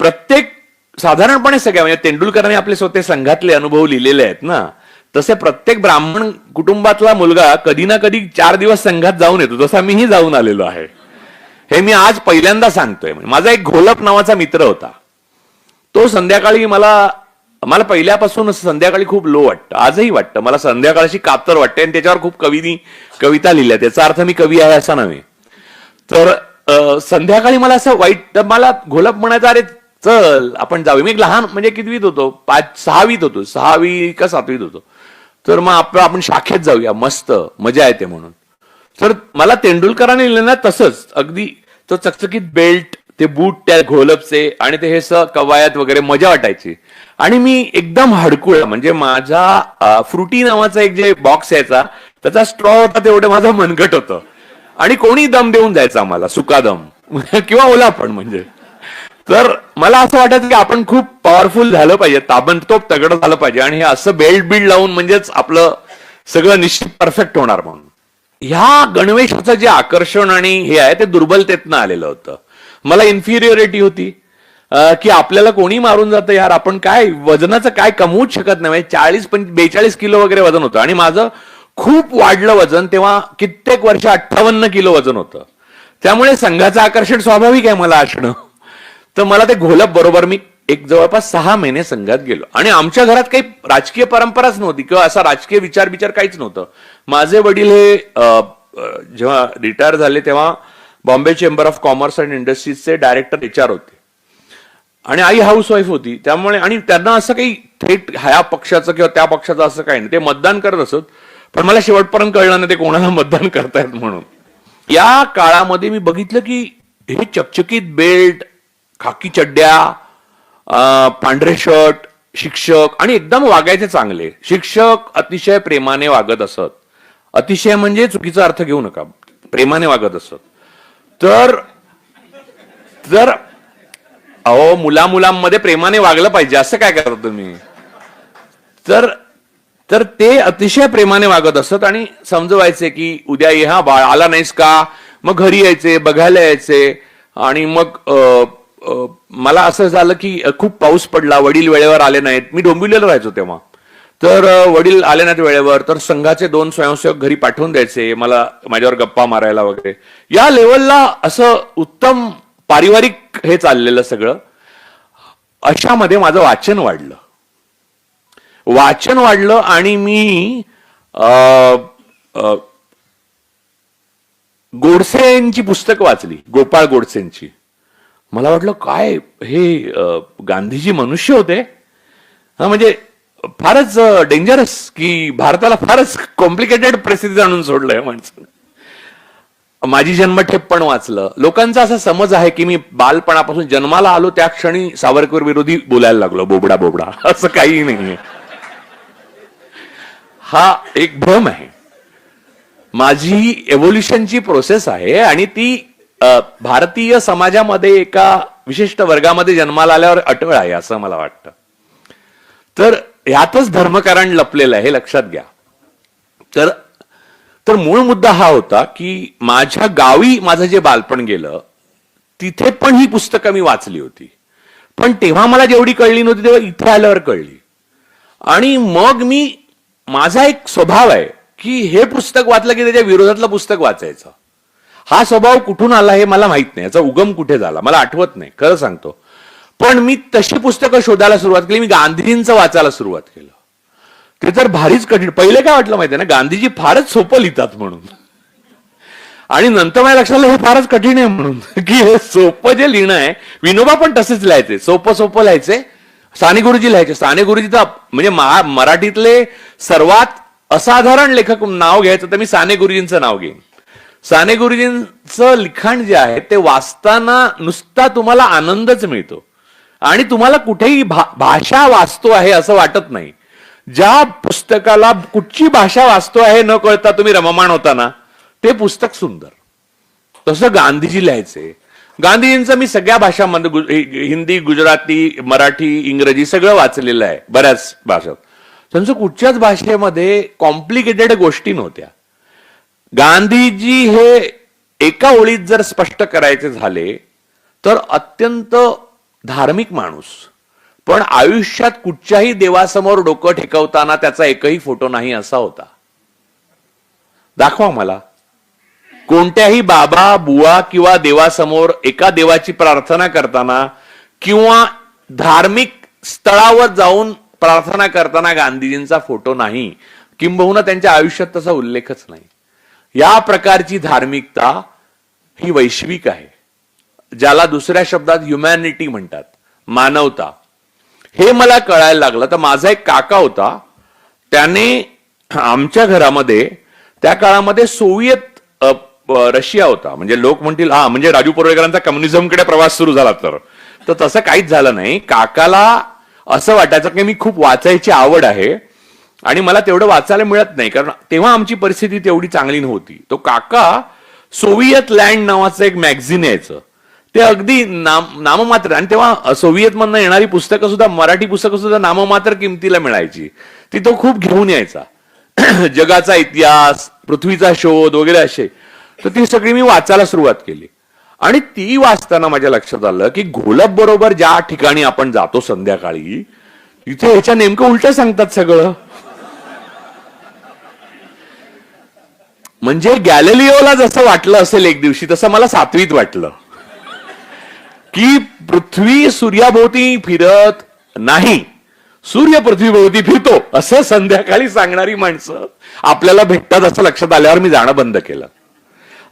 प्रत्येक साधारणपणे सगळ्या म्हणजे तेंडुलकरांनी आपले स्वतः संघातले अनुभव लिहिलेले आहेत ना, तसे प्रत्येक ब्राह्मण कुटुंबातला मुलगा कधी ना कधी 4 दिवस संघात जाऊन येतो. तसा मीही जाऊन आलेलो आहे. हे मी आज पहिल्यांदा सांगतोय. माझा एक घोलप नावाचा मित्र होता. तो संध्याकाळी मला पहिल्यापासून संध्याकाळी खूप लो वाटतं, आजही वाटतं. मला संध्याकाळची कातर वाटते आणि त्याच्यावर खूप कविता लिहिल्या. त्याचा अर्थ मी कवी आहे असा नव्हे. तर संध्याकाळी मला असं वाईट, मला घोलप म्हणायचा, अरे चल आपण जाऊया. मी एक लहान म्हणजे कितवीत होतो, 6वीत होतो, 6वी का 7वीत होतो. तर मग आपण शाखेत जाऊया, मस्त मजा येते म्हणून. तर मला तेंडुलकरांनी लिहिलं ना तसंच अगदी, तो चकचकीत बेल्ट, ते बूट त्या घोलपचे आणि ते हे कवायत वगैरे मजा वाटायची. आणि मी एकदम हडकुळ, म्हणजे माझा फ्रुटी नावाचा एक जे बॉक्स यायचा त्याचा स्ट्रॉ होता, तेवढं माझं मनगट होतं. आणि कोणी दम देऊन जायचा आम्हाला, सुका दम किंवा ओला पण. म्हणजे तर मला असं वाटायचं की आपण खूप पॉवरफुल झालं पाहिजे, ताबडतोब तगडं झालं पाहिजे आणि हे असं बेल्ट बिल्ड लावून म्हणजेच आपलं सगळं निश्चित परफेक्ट होणार म्हणून. ह्या गणवेशाचं जे आकर्षण आणि हे आहे ते दुर्बलतेतनं आलेलं होतं. मला इन्फिरियरिटी होती की आपल्याला कोणी मारून जातं यार, आपण काय वजनाचं काय कमवूच शकत नाही. 42 किलो वगैरे वजन होतं आणि माझं खूप वाढलं वजन. तेव्हा कित्येक वर्ष 58 किलो वजन होतं. त्यामुळे संघाचं आकर्षण स्वाभाविक आहे मला असणं. तर मला ते घोलप बरोबर मी एक जवळपास 6 महिने संघात गेलो. आणि आमच्या घरात काही राजकीय परंपराच नव्हती किंवा असा राजकीय विचार काहीच नव्हतं. माझे वडील हे जेव्हा रिटायर झाले तेव्हा Bombay chamber of commerce and इंडस्ट्रीजचे डायरेक्टर HR होते आणि आई हाऊसवाईफ होती. त्यामुळे आणि त्यांना असं काही थेट ह्या पक्षाचं किंवा त्या पक्षाचं असं काही नाही. ते मतदान करत असत, पण मला शेवटपर्यंत कळलं नाही ते कोणाला मतदान करतायत म्हणून. या काळामध्ये मी बघितलं की हे चकचकीत बेल्ट, खाकी चड्ड्या, पांढरे शर्ट, शिक्षक, आणि एकदम वागायचे चांगले. शिक्षक अतिशय प्रेमाने वागत असत. अतिशय म्हणजे चुकीचा अर्थ घेऊ नका, प्रेमाने वागत असत. तर अहो, मुलांमध्ये प्रेमाने वागलं पाहिजे, असं काय करता तुम्ही. तर ते अतिशय प्रेमाने वागत असत आणि समजवायचे की उद्या ये हा बाळ, आला नाहीस का. मग घरी यायचे, बघायला यायचे. आणि मग मला असं झालं की खूप पाऊस पडला, वडील वेळेवर आले नाहीत. मी डोंबिवलीला राहायचो तेव्हा. तर वडील आले नाहीत वेळेवर, तर संघाचे 2 स्वयंसेवक घरी पाठवून द्यायचे मला, माझ्यावर गप्पा मारायला वगैरे. या लेवलला असं उत्तम पारिवारिक हे चाललेलं सगळं. अशामध्ये माझं वाचन वाढलं आणि मी गोडसेंची पुस्तकं वाचली, गोपाळ गोडसेंची. मला वाटलं काय हे गांधीजी मनुष्य होते. म्हणजे फारच डेंजरस, की भारताला फारच कॉम्प्लिकेटेड परिस्थितीत आणून सोडलंय माणसानं. माझी जन्मठेप पण वाचलं. लोकांचा असा समज आहे की मी बालपणापासून जन्माला आलो त्या क्षणी सावरकर विरोधी बोलायला लागलो, बोबडा. असं काही नाहीये. हा एक भ्रम आहे. माझी एव्होल्युशनची प्रोसेस आहे आणि ती भारतीय समाजामध्ये एका विशिष्ट वर्गामध्ये जन्माला आल्यावर अटळ आहे असं मला वाटतं. तर ह्यातच धर्मकारण लपलेलं आहे, हे लक्षात घ्या. तर मूळ मुद्दा हा होता की माझ्या गावी माझं जे बालपण गेलं तिथे पण ही पुस्तकं मी वाचली होती, पण तेव्हा मला जेवढी कळली नव्हती तेव्हा इथे आल्यावर कळली. आणि मग माझा एक स्वभाव आहे की हे पुस्तक वाचलं की त्याच्या विरोधातलं पुस्तक वाचायचं. हा स्वभाव कुठून आला हे मला माहित नाही, याचा उगम कुठे झाला मला आठवत नाही, खरं सांगतो. पण मी तशी पुस्तकं शोधायला सुरुवात केली. मी गांधीजींचं वाचायला सुरुवात केलं. ते तर भारीच कठीण. पहिले काय वाटलं माहितीये ना, गांधीजी फारच सोपं लिहितात म्हणून. आणि नंतर माझ्या लक्षात आलं हे फारच कठीण आहे म्हणून, की हे सोपं जे लिहिणं आहे. विनोबा पण तसेच लिहायचे, सोपं लिहायचे. साने गुरुजी लिहायचे. साने गुरुजी तर म्हणजे मराठीतले सर्वात असाधारण लेखक नाव घ्यायचं तर मी साने गुरुजींचं नाव घेईन. साने गुरुजींचं लिखाण जे आहे ते वाचताना नुसता तुम्हाला आनंदच मिळतो आणि तुम्हाला कुठेही भाषा वाचतो आहे असं वाटत नाही. ज्या पुस्तकाला कुठची भाषा वाचतो आहे न कळता तुम्ही रममाण होता ना, ते पुस्तक सुंदर. तसं गांधीजी लिहायचे. गांधीजींचं मी सगळ्या भाषांमध्ये हिंदी, गुजराती, मराठी, इंग्रजी सगळं वाचलेलं आहे, बऱ्याच भाषात. त्यांचं कुठच्याच भाषेमध्ये कॉम्प्लिकेटेड गोष्टी नव्हत्या. गांधीजी हे एका ओळीत जर स्पष्ट करायचे झाले तर अत्यंत धार्मिक माणूस, पण आयुष्यात कुठच्याही देवासमोर डोकं ठेकवताना त्याचा एकही फोटो नाही असा होता. दाखवा मला कोणत्याही बाबा बुवा किंवा देवासमोर एका देवाची प्रार्थना करताना किंवा धार्मिक स्थळावर जाऊन प्रार्थना करताना गांधीजींचा फोटो नाही, किंबहुना त्यांच्या आयुष्यात तसा उल्लेखच नाही. या प्रकारची धार्मिकता ही वैश्विक आहे, ज्याला दुसऱ्या शब्दात ह्युमॅनिटी म्हणतात, मानवता. हे मला कळायला लागलं तर माझा एक काका होता, त्याने आमच्या घरामध्ये त्या काळामध्ये सोव्हिएत रशिया होता, म्हणजे लोक म्हणतील हा म्हणजे राजू परुळेकरांचा कम्युनिझमकडे प्रवास सुरू झाला, तर तसं काहीच झालं नाही. काकाला असं वाटायचं की मी खूप वाचायची आवड आहे आणि मला तेवढं वाचायला मिळत नाही, कारण तेव्हा आमची परिस्थिती तेवढी चांगली नव्हती. तो काका सोव्हिएत लँड नावाचं एक मॅगझिन यायचं, ते अगदी नाममात्र, आणि तेव्हा सोव्हिएत मधनं येणारी पुस्तकं सुद्धा, मराठी पुस्तकं सुद्धा नाममात्र किमतीला मिळायची, ती तो खूप घेऊन यायचा. जगाचा इतिहास, पृथ्वीचा शोध वगैरे असे. तर ती सगळी मी वाचायला सुरुवात केली आणि ती वाचताना माझ्या लक्षात आलं की घोलप बरोबर ज्या ठिकाणी आपण जातो संध्याकाळी, तिथे ह्याच्या नेमकं उलट सांगतात सगळं. म्हणजे गॅलिलिओला जसं वाटलं असेल एक दिवशी, तसं मला 7वीत वाटलं की पृथ्वी सूर्याभोवती फिरत नाही, सूर्य पृथ्वीभोवती फिरतो, असं संध्याकाळी सांगणारी माणसं आपल्याला भेटतात. असं लक्षात आल्यावर मी जाणं बंद केलं.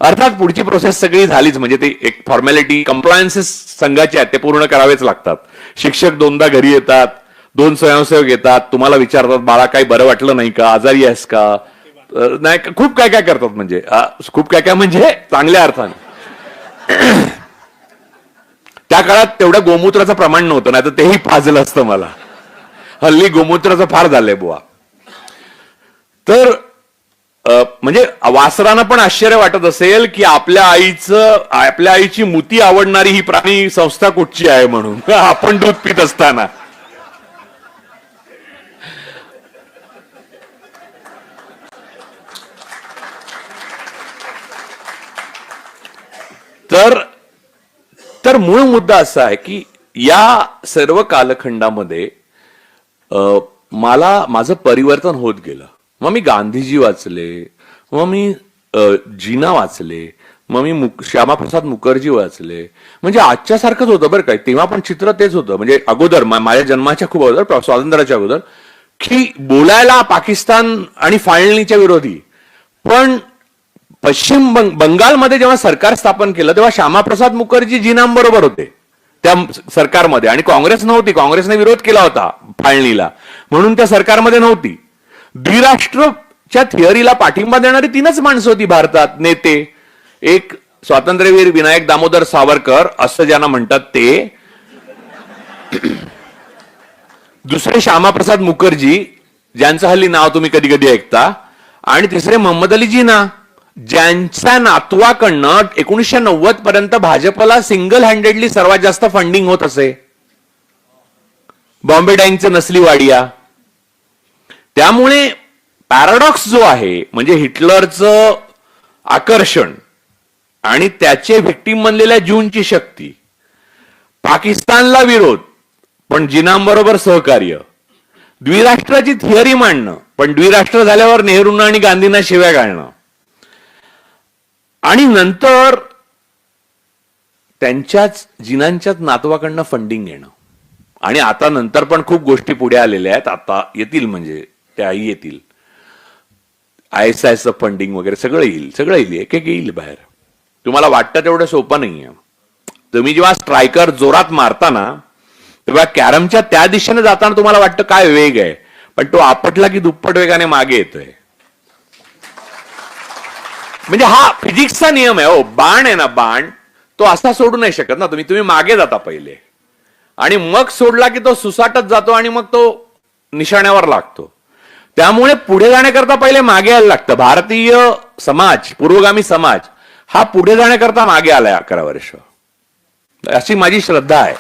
अर्थात पुढची प्रोसेस सगळी झालीच, म्हणजे ते एक फॉर्मॅलिटी, कंप्लायन्सेस संघाचे आहेत ते पूर्ण करावेच लागतात. शिक्षक 2दा घरी येतात, 2 स्वयंसेवक येतात, तुम्हाला विचारतात बाळा काही बरं वाटलं नाही का, आजारी आहेस का, नाही, खूप काय काय करतात. म्हणजे खूप काय काय म्हणजे चांगल्या अर्थाने. त्या काळात तेवढं गोमूत्राचं प्रमाण नव्हतं, नाही तर तेही पाजलं असतं मला. हल्ली गोमूत्राचं फार झालंय बुवा. तर म्हणजे वासरांना पण आश्चर्य वाटत असेल की आपल्या आईची मुती आवडणारी ही प्राणी संस्था कुठची आहे म्हणून, आपण दूध पित असताना. तर मूळ मुद्दा असा आहे की या सर्व कालखंडामध्ये माझं परिवर्तन होत गेलं. मग मी गांधीजी वाचले, मग मी जीना वाचले, मग मी श्यामाप्रसाद मुखर्जी वाचले. म्हणजे आजच्या सारखंच होतं बरं काय, तेव्हा पण चित्र तेच होतं. म्हणजे अगोदर माझ्या जन्माच्या खूप अगोदर, स्वातंत्र्याच्या अगोदर, की बोलायला पाकिस्तान आणि फाळणीच्या विरोधी. पण पश्चिम बंगालमध्ये जेव्हा सरकार स्थापन केलं तेव्हा श्यामाप्रसाद मुखर्जी जीनांबरोबर होते त्या सरकारमध्ये, आणि काँग्रेस नव्हती. काँग्रेसने विरोध केला होता फाळणीला, म्हणून त्या सरकारमध्ये नव्हती. द्विराष्ट्रच्या थिअरीला पाठिंबा देणारी 3च माणसं होती भारतात, नेते. एक स्वातंत्र्यवीर विनायक दामोदर सावरकर असं ज्यांना म्हणतात ते, दुसरे श्यामाप्रसाद मुखर्जी ज्यांचं हल्ली नाव तुम्ही कधी कधी ऐकता, आणि तिसरे मोहम्मद अली जिना, ज्यांच्या नातवाकडनं 1990 पर्यंत भाजपला सिंगल हँडेडली सर्वात जास्त फंडिंग होत असे, बॉम्बे डाईंगचं नसली वाडिया. त्यामुळे पॅराडॉक्स जो आहे, म्हणजे हिटलरचं आकर्षण आणि त्याचे व्हिक्टीम बनलेल्या जूनची शक्ती, पाकिस्तानला विरोध पण जिनांबरोबर सहकार्य, द्विराष्ट्राची थिअरी मांडणं पण द्विराष्ट्र झाल्यावर नेहरूंना आणि गांधींना शिव्या घालणं, आणि नंतर त्यांच्याच जिनांच्याच नातवाकडनं फंडिंग घेणं. आणि आता नंतर पण खूप गोष्टी पुढे आलेल्या आहेत, आता येतील, म्हणजे त्याही येतील. ISISचं फंडिंग वगैरे सगळं येईल, एक एक येईल बाहेर. तुम्हाला वाटतं तेवढं सोपं नाहीये. तुम्ही जेव्हा स्ट्रायकर जोरात मारताना तेव्हा कॅरमच्या त्या दिशेने जाताना तुम्हाला वाटतं काय वेग आहे, पण तो आपटला की दुप्पट वेगाने मागे येतोय. म्हणजे हा फिजिक्सचा नियम आहे. हो, बाण आहे ना, बाण तो असा सोडू नाही शकत ना तुम्ही मागे जाता पहिले, आणि मग सोडला की तो सुसाटत जातो आणि मग तो निशाण्यावर लागतो. त्यामुळे पुढे जाण्याकरता पहिले मागे यायला लागतं. भारतीय समाज, पुरोगामी समाज हा पुढे जाण्याकरता मागे आलाय 11 वर्ष, अशी माझी श्रद्धा आहे.